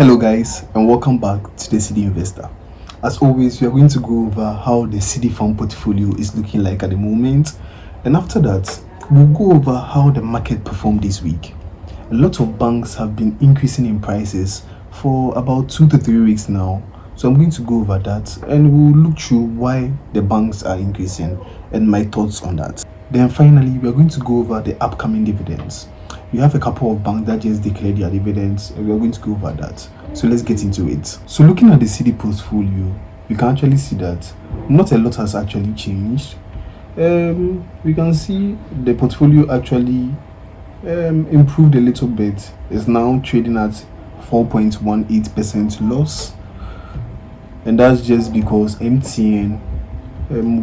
Hello guys, and welcome back to the Cedi Investor. As always, we are going to go over how the Cedi fund portfolio is looking like at the moment, and after that we'll go over how the market performed this week. A lot of banks have been increasing in prices for about 2 to 3 weeks now, so I'm going to go over that and we'll look through why the banks are increasing and my thoughts on that. Then finally, we are going to go over the upcoming dividends. We have a couple of banks that just declared their dividends and we are going to go over that. So let's get into it. So looking at the Cedi portfolio, you can actually see that not a lot has actually changed. We can see the portfolio actually improved a little bit. It's now trading at 4.18% loss, and that's just because MTN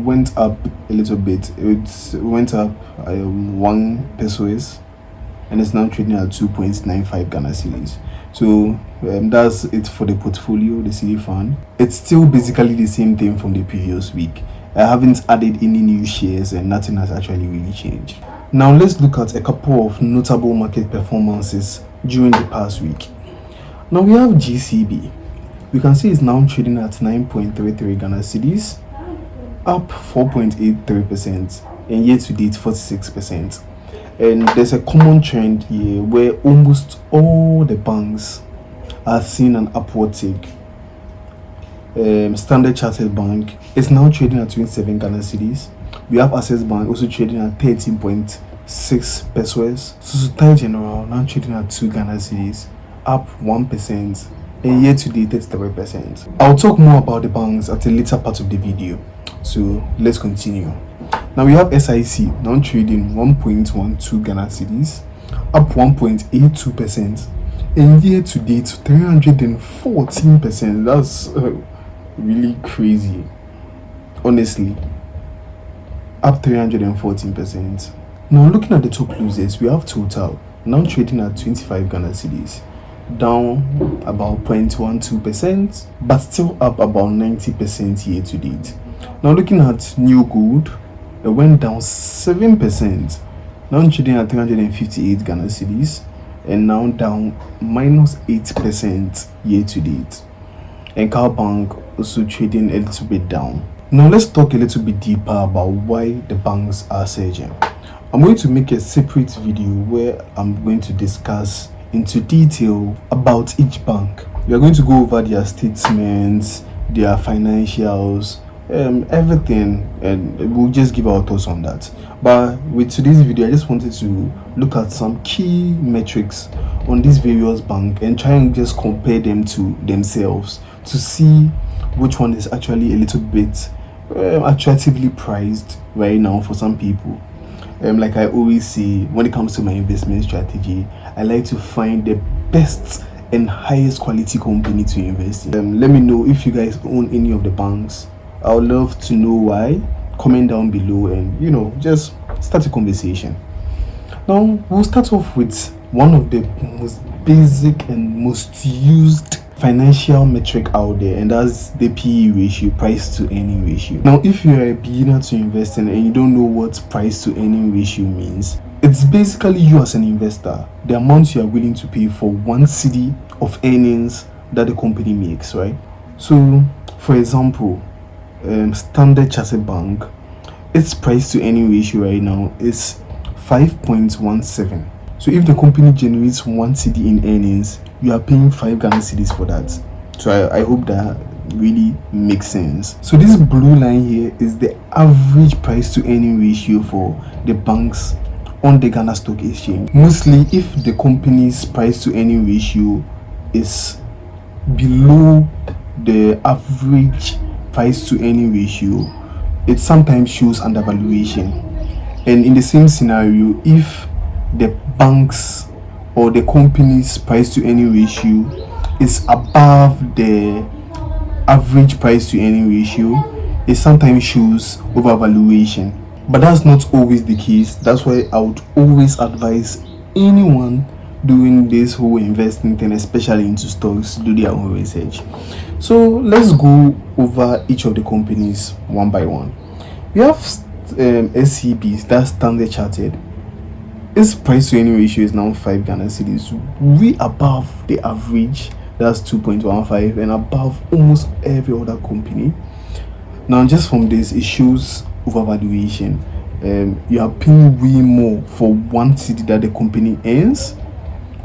went up a little bit. It went up 1 pesos and it's now trading at 2.95 Ghana cedis. So that's it for the portfolio, the Cedi fund. It's still basically the same thing from the previous week. I haven't added any new shares and nothing has actually really changed. Now let's look at a couple of notable market performances during the past week. Now we have GCB. We can see it's now trading at 9.33 Ghana cedis, up 4.83%, and year to date 46%. And there's a common trend here where almost all the banks are seeing an upward tick. Standard Chartered Bank is now trading at 27 Ghana cedis. We have Access Bank also trading at 13.6 pesos. Societe General now trading at 2 Ghana cedis, up 1%, and year to date 33%. I'll talk more about the banks at a later part of the video, so let's continue. Now we have SIC now trading 1.12 Ghana cedis, up 1.82%, and year to date 314%. That's really crazy, honestly. Up 314%. Now looking at the top losers, we have Total now trading at 25 Ghana cedis, down about 0.12%, but still up about 90% year to date. Now looking at New Gold, it went down 7%, now trading at 358 Ghana cedis, and now down -8% year to date. And Car Bank also trading a little bit down. Now let's talk a little bit deeper about why the banks are surging. I'm going to make a separate video where I'm going to discuss into detail about each bank. We are going to go over their statements, their financials, everything, and we'll just give our thoughts on that. But with today's video, I just wanted to look at some key metrics on these various banks and try and just compare them to themselves to see which one is actually a little bit attractively priced right now for some people. Like I always say, when it comes to my investment strategy, I like to find the best and highest quality company to invest in. Let me know if you guys own any of the banks. I would love to know why. Comment down below and just start a conversation. Now we'll start off with one of the most basic and most used financial metric out there, and that's the PE ratio, price to earning ratio. Now if you're a beginner to investing and you don't know what price to earning ratio means, it's basically you as an investor, the amount you are willing to pay for 1 cedi of earnings that the company makes, right? So for example, Standard Chartered Bank, its price to earning ratio right now is 5.17. so if the company generates 1 cedi in earnings, you are paying 5 Ghana cedis for that. So I hope that really makes sense. So this blue line here is the average price to earning ratio for the banks on the Ghana Stock Exchange. Mostly if the company's price to earning ratio is below the average price to earning ratio, it sometimes shows undervaluation. And in the same scenario, if the bank's or the company's price to earning ratio is above the average price to earning ratio, it sometimes shows overvaluation. But that's not always the case. That's why I would always advise anyone doing this whole investing thing, especially into stocks, to do their own research. So let's go over each of the companies one by one. We have SCBs, that's Standard Chartered. Its price to earning ratio is now 5 Ghana cedis, way above the average that's 2.15, and above almost every other company. Now, just from this, it shows overvaluation. You are paying way more for one Cedi that the company earns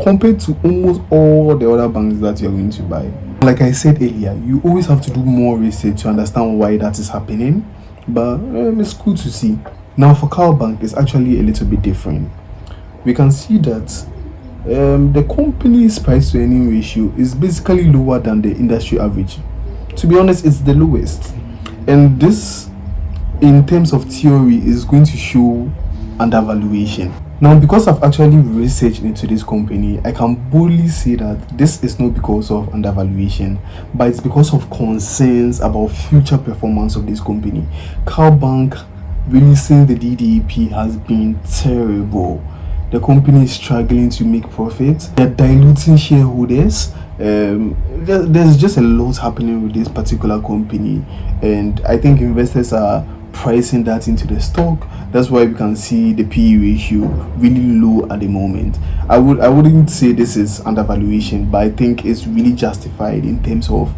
compared to almost all the other banks that you're going to buy. Like I said earlier, you always have to do more research to understand why that is happening, but it's cool to see. Now, for Bank, it's actually a little bit different. We can see that the company's price to earning ratio is basically lower than the industry average. To be honest, it's the lowest, and this, in terms of theory, is going to show undervaluation. Now, because I've actually researched into this company, I can boldly say that this is not because of undervaluation, but it's because of concerns about future performance of this company. Bank releasing the DDP has been terrible. The company is struggling to make profits. They're diluting shareholders. There's just a lot happening with this particular company, and I think investors are pricing that into the stock. That's why we can see the PE ratio really low at the moment. I wouldn't say this is undervaluation, but I think it's really justified in terms of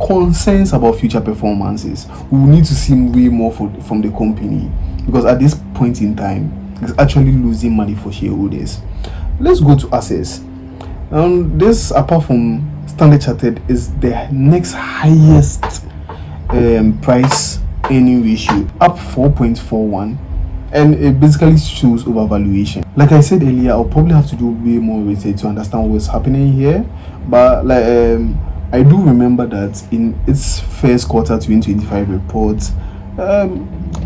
concerns about future performances. We will need to see way more from the company, because at this point in time, it's actually losing money for shareholders. Let's go to assets. This, apart from Standard Chartered, is the next highest price earning ratio, up 4.41, and it basically shows overvaluation. Like I said earlier, I'll probably have to do way more research to understand what's happening here, but like I do remember that in its first quarter 2025 report,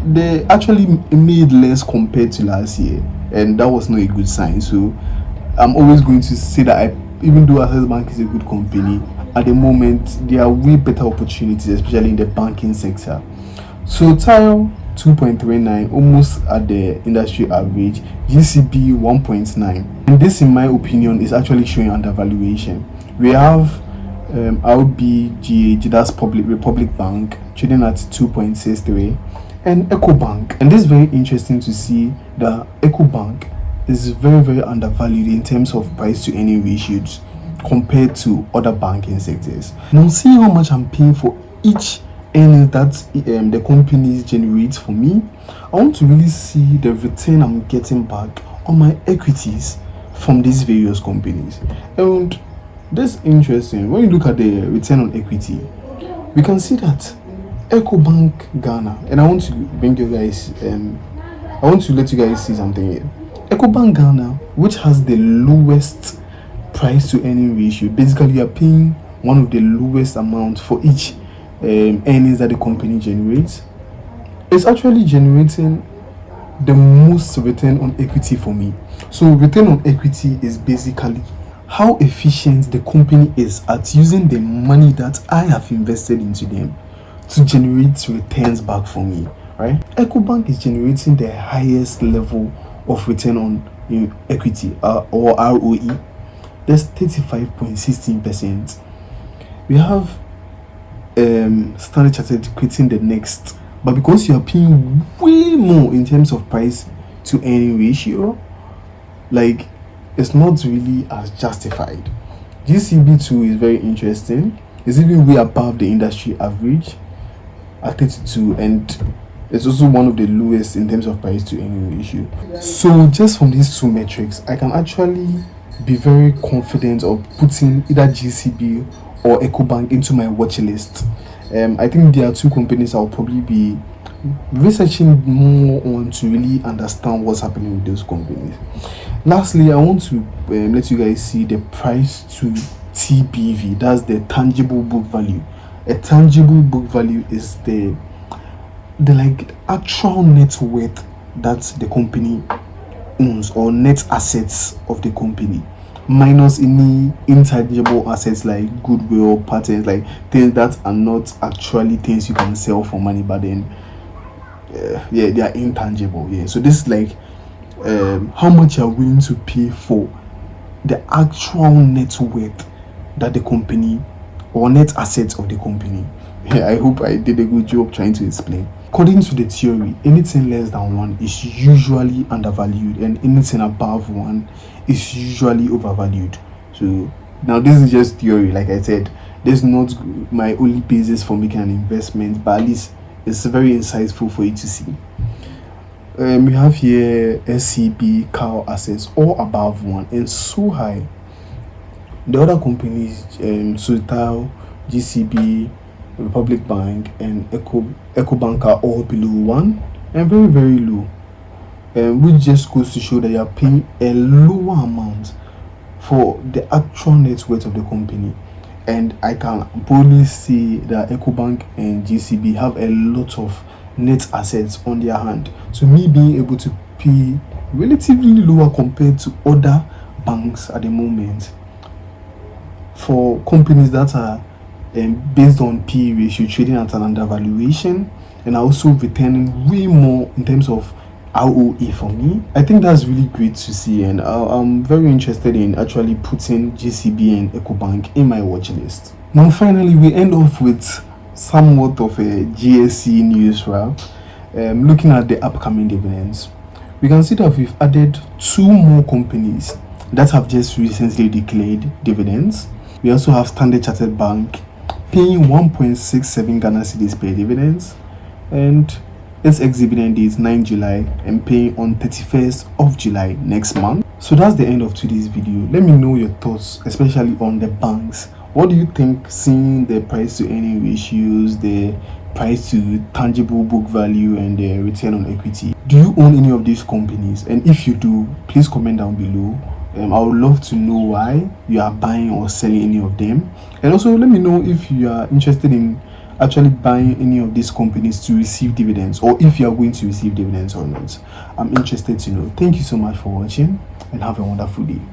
they actually made less compared to last year, and that was not a good sign. So I'm always going to say that even though Access Bank is a good company, at the moment there are way better opportunities, especially in the banking sector. So Tile 2.39, almost at the industry average. GCB 1.9, and this, in my opinion, is actually showing undervaluation. We have RBGH, that's Republic Bank, trading at 2.63, and Bank. And this is very interesting to see that Bank is very, very undervalued in terms of price to earning ratios compared to other banking sectors. Now, see how much I'm paying for each earnings that the companies generate for me. I want to really see the return I'm getting back on my equities from these various companies. And this is interesting. When you look at the return on equity, we can see that Bank Ghana, and I want to bring you guys I want to let you guys see something here. Bank Ghana, which has the lowest price to earning ratio, basically you are paying one of the lowest amounts for each earnings that the company generates, is actually generating the most return on equity for me. So return on equity is basically how efficient the company is at using the money that I have invested into them to generate returns back for me, right? Bank is generating the highest level of return on equity, or ROE. That's 35.16%. We have Standard Chartered quitting the next, but because you are paying way more in terms of price to earning ratio, like, it's not really as justified. GCB2 is very interesting. It's even way above the industry average at 32, and it's also one of the lowest in terms of price to earning ratio. So just from these two metrics, I can actually be very confident of putting either GCB or Bank into my watch list. I think there are two companies I'll probably be researching more on to really understand what's happening with those companies. Lastly, I want to let you guys see the price to TBV. That's the tangible book value. A tangible book value is the like actual net worth that the company owns, or net assets of the company, minus any intangible assets like goodwill, patents, like things that are not actually things you can sell for money, but then they are intangible. So this is like how much you're willing to pay for the actual net worth that the company, or net assets of the company. I hope I did a good job trying to explain. According to the theory, anything less than 1 is usually undervalued, and anything above 1 is usually overvalued. So Now, this is just theory, like I said. This is not my only basis for making an investment, but at least it's very insightful for you to see. We have here SCB, Cow Assets, all above one and so high. The other companies, Sotal, GCB, Republic Bank, and EcoBank are all below one and very, very low. Which just goes to show that you are paying a lower amount for the actual net worth of the company. And I can boldly say that EcoBank and GCB have a lot of net assets on their hand. So me being able to pay relatively lower compared to other banks at the moment for companies that are based on P ratio trading at an undervaluation and are also returning way more in terms of ROE for me. I think that's really great to see, and I'm very interested in actually putting GCB and EcoBank in my watch list. Now, finally, we end off with somewhat of a GSC news wrap. Looking at the upcoming dividends, we can see that we've added 2 more companies that have just recently declared dividends. We also have Standard Chartered Bank paying 1.67 Ghana cedis per dividends, and its ex-dividend date 9 July and paying on 31st of July next month. So that's the end of today's video. Let me know your thoughts, especially on the banks. What do you think, seeing the price to earning ratios, the price to tangible book value, and the return on equity? Do you own any of these companies? And if you do, please comment down below. I would love to know why you are buying or selling any of them. And also let me know if you are interested in actually buying any of these companies to receive dividends, or if you are going to receive dividends or not. I'm interested to know. Thank you so much for watching and have a wonderful day.